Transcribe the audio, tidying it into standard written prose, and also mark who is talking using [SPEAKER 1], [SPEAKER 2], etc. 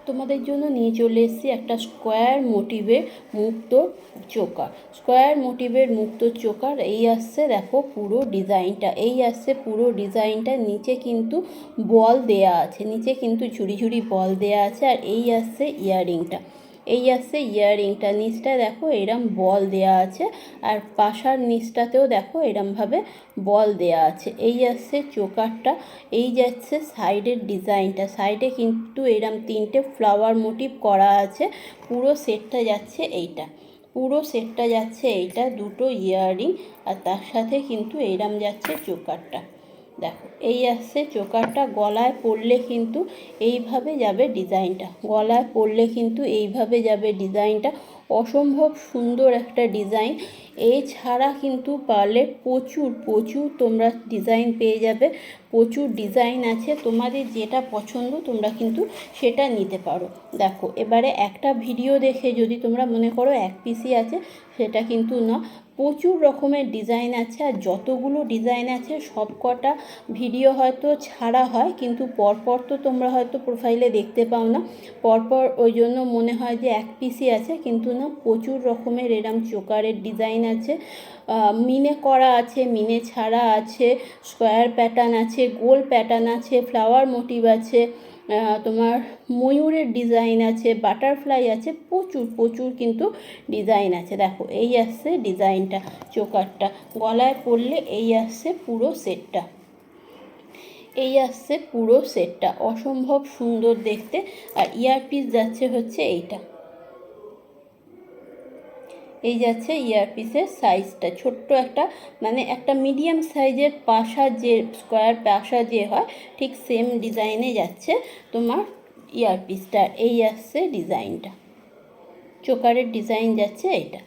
[SPEAKER 1] তোমাদের জন্য নিয়ে চলে এসেছি একটা স্কোয়ার মোটিভের মুক্ত চোকার। স্কোয়ার মোটিভের মুক্ত চোকার এই আসছে, দেখো পুরো ডিজাইনটা এই আসছে পুরো ডিজাইনটা। নিচে কিন্তু বল দেয়া আছে, নিচে কিন্তু ঝুড়ি ঝুড়ি বল দেয়া আছে। আর এই আসছে ইয়াররিংটা, এই আসছে ইয়াররিংটা। নিচটা দেখো এরম বল দেয়া আছে, আর পাশার নিচটাতেও দেখো এরমভাবে বল দেয়া আছে। এই আসছে চোকারটা, এই যাচ্ছে সাইডের ডিজাইনটা। সাইডে কিন্তু এরম 3টে ফ্লাওয়ার মোটিভ করা আছে। পুরো সেটটা যাচ্ছে এইটা, পুরো সেটটা যাচ্ছে এইটা, 2টো ইয়াররিং আর তার সাথে কিন্তু এরম যাচ্ছে চোকারটা। দেখো এই আসছে চোকারটা। গলায় পরলে কিন্তু এইভাবে যাবে ডিজাইনটা, গলায় পরলে কিন্তু এইভাবে যাবে ডিজাইনটা। অসম্ভব সুন্দর একটা ডিজাইন। এছাড়া কিন্তু পারলে প্রচুর প্রচুর তোমরা ডিজাইন পেয়ে যাবে, প্রচুর ডিজাইন আছে। তোমাদের যেটা পছন্দ তোমরা কিন্তু সেটা নিতে পারো। দেখো এবারে একটা ভিডিও দেখে যদি তোমরা মনে করো এক পিসই আছে, সেটা কিন্তু না, প্রচুর রকমের ডিজাইন আছে। আর যতগুলো ডিজাইন আছে সব কটা ভিডিও হয়তো ছাড়া হয়, কিন্তু পরপর তো তোমরা হয়তো প্রোফাইলে দেখতে পাও না, পরপর ওই জন্য মনে হয় যে এক পিসই আছে, কিন্তু না, প্রচুর রকমের এরম চোকারের ডিজাইন আছে। মিনে করা আছে, মিনে ছাড়া আছে, স্কোয়ার প্যাটার্ন আছে, গোল প্যাটার্ন আছে, ফ্লাওয়ার মোটিভ আছে, তোমার ময়ূরের ডিজাইন আছে, বাটারফ্লাই আছে, প্রচুর প্রচুর কিন্তু ডিজাইন আছে। দেখো এই আসছে ডিজাইনটা, চোকারটা গলায় পরলে এই আসছে পুরো সেটটা, এই আসছে পুরো সেটটা। অসম্ভব সুন্দর দেখতে। আর ইয়ারপিস যাচ্ছে হচ্ছে এইটা, এই যাচ্ছে ইয়ারপিসের সাইজটা ছোট্ট একটা, মানে একটা মিডিয়াম সাইজের পাশা, যে স্কোয়ার পাশা যে হয় ঠিক সেম ডিজাইনে যাচ্ছে তোমার ইয়ারপিসটা। এই আসছে ডিজাইনটা, চোকারের ডিজাইন যাচ্ছে এইটা।